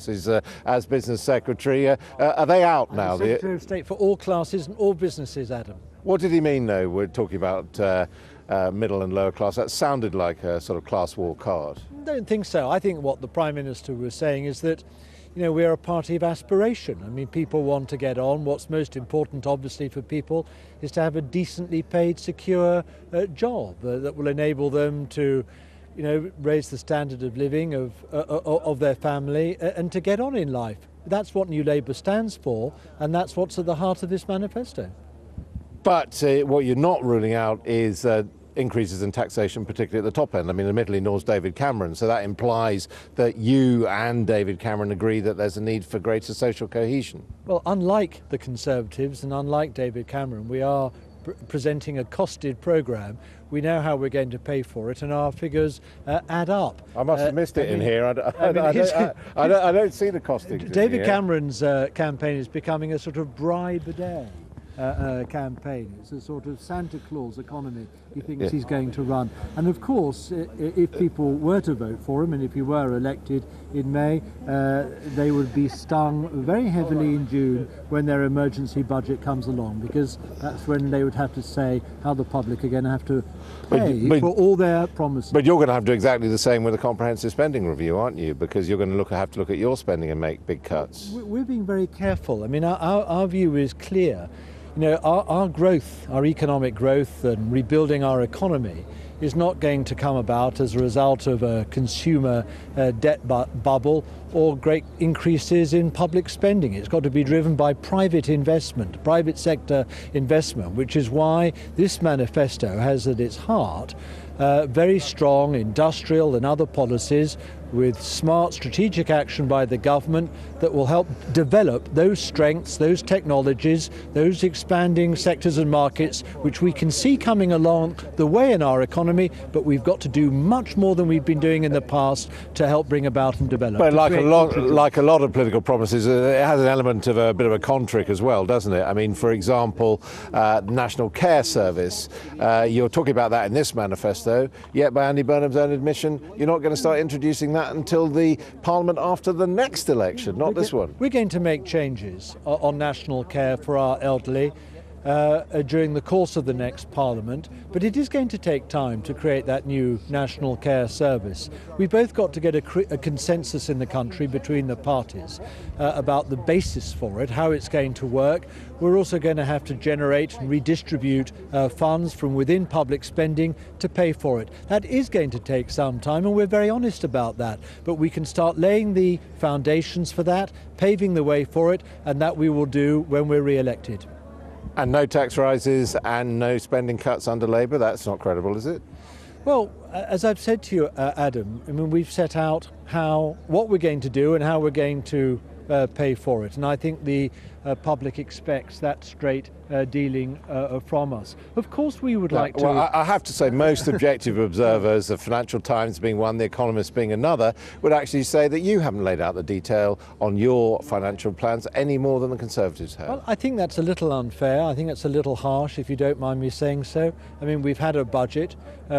classes as business secretary. Are they out now? Secretary of State for all classes and all businesses, Adam. What did he mean, though? We're talking about middle and lower class. That sounded like a sort of class war card. I don't think so. I think what the Prime Minister was saying is that, you know, we're a party of aspiration. I mean, people want to get on. What's most important, obviously, for people is to have a decently paid, secure job that will enable them to, you know, raise the standard of living of their family and to get on in life. That's what New Labour stands for, and that's what's at the heart of this manifesto. But what you're not ruling out is increases in taxation, particularly at the top end. I mean, admittedly, nor's David Cameron, so that implies that you and David Cameron agree that there's a need for greater social cohesion. Well, unlike the Conservatives and unlike David Cameron, we are presenting a costed programme. We know how we're going to pay for it, and our figures add up. I must have missed it in here. I don't see the costing. David Cameron's campaign is becoming a sort of bribe-a-day campaign. It's a sort of Santa Claus economy he thinks he's going to run. And of course, if people were to vote for him, and if he were elected in May, they would be stung very heavily in June when their emergency budget comes along, because that's when they would have to say how the public are going to have to pay for all their promises. But you're going to have to do exactly the same with a comprehensive spending review, aren't you? Because you're going to have to look at your spending and make big cuts. We're being very careful. I mean, our view is clear. You know, our growth, our economic growth and rebuilding our economy is not going to come about as a result of a consumer debt bubble or great increases in public spending. It's got to be driven by private investment, private sector investment, which is why this manifesto has at its heart very strong industrial and other policies with smart strategic action by the government that will help develop those strengths, those technologies, those expanding sectors and markets which we can see coming along the way in our economy, but we've got to do much more than we've been doing in the past to help bring about and develop. But like a lot of political promises, it has an element of a bit of a con trick as well, doesn't it? I mean, for example, National Care Service, you're talking about that in this manifesto, yet by Andy Burnham's own admission, you're not going to start introducing that until the Parliament after the next election, not this one. We're going to make changes on national care for our elderly during the course of the next Parliament, but it is going to take time to create that new National Care Service. We've both got to get a consensus in the country between the parties about the basis for it, how it's going to work. We're also going to have to generate and redistribute funds from within public spending to pay for it. That is going to take some time, and we're very honest about that, but we can start laying the foundations for that, paving the way for it, and that we will do when we're re-elected. And no tax rises and no spending cuts under Labour? That's not credible, is it? Well, as I've said to you, Adam, I mean, we've set out what we're going to do and how we're going to pay for it. And I think the public expects that straight dealing from us. Of course we would like to... Well, I have to say most objective observers, the Financial Times being one, The Economist being another, would actually say that you haven't laid out the detail on your financial plans any more than the Conservatives have. Well, I think that's a little unfair. I think that's a little harsh, if you don't mind me saying so. I mean, we've had a budget.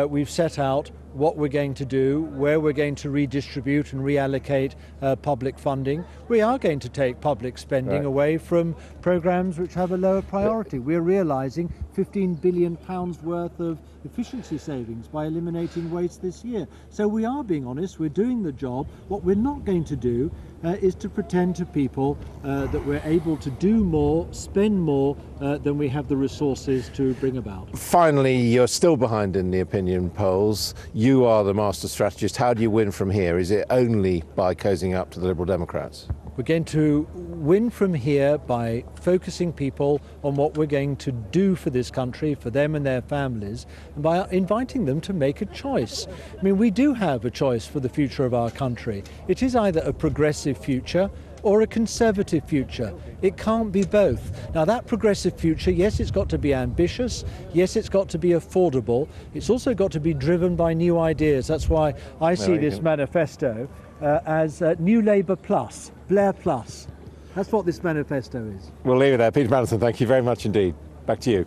We've set out what we're going to do, where we're going to redistribute and reallocate public funding. We are going to take public spending away from programmes which have a lower priority. We're realising £15 billion worth of efficiency savings by eliminating waste this year. So we are being honest, we're doing the job. What we're not going to do is to pretend to people that we're able to do more, spend more than we have the resources to bring about. Finally, you're still behind in the opinion polls. You are the master strategist. How do you win from here? Is it only by cozying up to the Liberal Democrats? We're going to win from here by focusing people on what we're going to do for this country, for them and their families, and by inviting them to make a choice. I mean, we do have a choice for the future of our country. It is either a progressive future or a conservative future. It can't be both. Now, that progressive future, yes, it's got to be ambitious. Yes, it's got to be affordable. It's also got to be driven by new ideas. That's why I see this manifesto as New Labour Plus, Blair Plus. That's what this manifesto is. We'll leave it there. Peter Mandelson, thank you very much indeed. Back to you.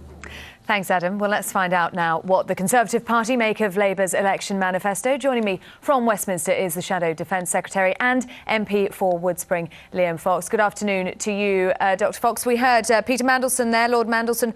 Thanks, Adam. Well, let's find out now what the Conservative Party make of Labour's election manifesto. Joining me from Westminster is the Shadow Defence Secretary and MP for Woodspring, Liam Fox. Good afternoon to you, Dr. Fox. We heard Peter Mandelson there, Lord Mandelson,